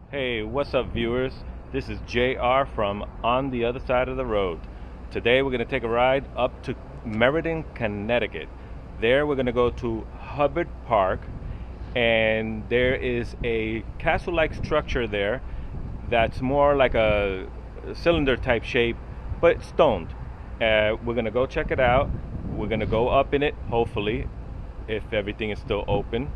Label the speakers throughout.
Speaker 1: Hey, what's up, viewers? This is JR from On the Other Side of the Road. Today we're going to take a ride up to Meriden, Connecticut. There we're going to go to Hubbard Park, and there is a castle-like structure there that's more like a cylinder type shape, but it's stoned. We're going to go check it out. We're going to go up in it, hopefully, if everything is still open.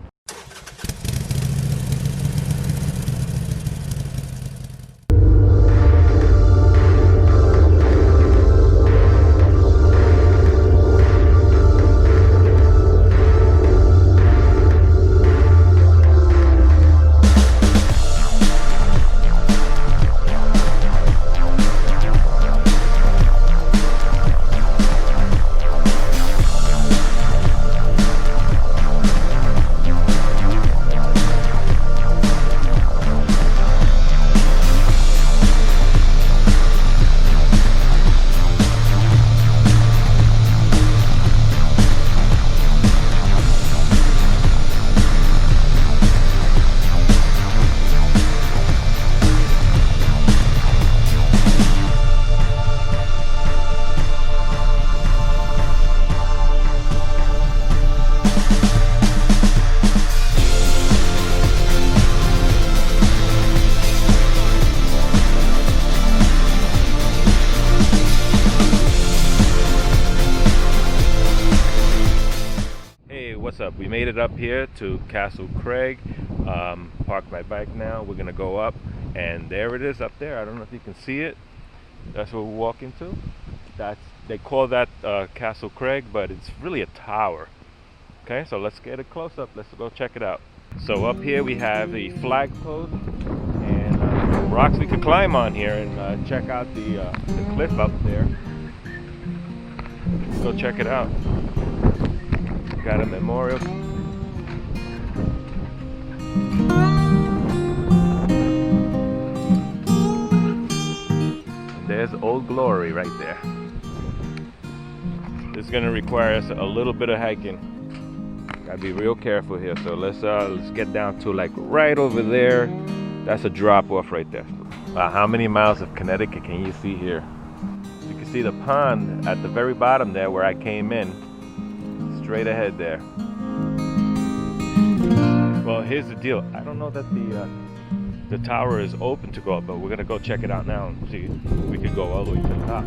Speaker 1: What's up? We made it up here to Castle Craig. Parked my bike now. We're gonna go up, and there it is up there. I don't know if you can see it. That's what we're walking to. They call that Castle Craig, but it's really a tower. Okay, so let's get a close up. Let's go check it out. So up here we have the flagpole and some rocks we could climb on here and check out the cliff up there. Let's go check it out. Got a memorial. There's Old Glory right there. This is gonna require us a little bit of hiking. Gotta be real careful here. So let's get down to like right over there. That's a drop off right there. Wow, how many miles of Connecticut can you see here? You can see the pond at the very bottom there where I came in. Straight ahead there. Well, here's the deal. I don't know that the tower is open to go up, but we're gonna go check it out now and see if we could go all the way to the top.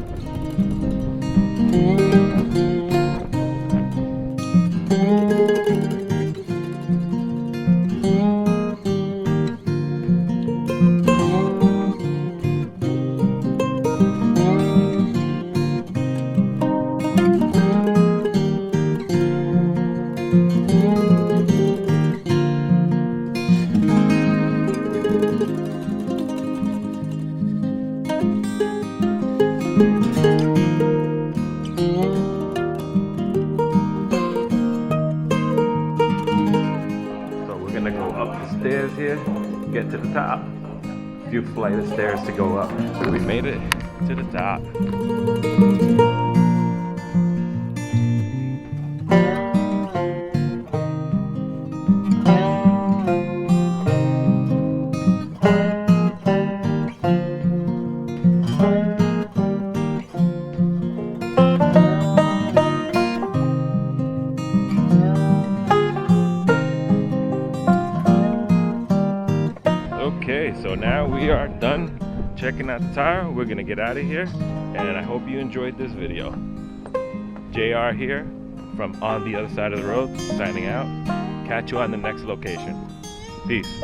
Speaker 1: Stairs here, get to the top. A few flight of stairs to go up. So we made it to the top. Okay, so now we are done checking out the tower. We're gonna get out of here, and I hope you enjoyed this video. JR here from On the Other Side of the Road, signing out. Catch you on the next location. Peace.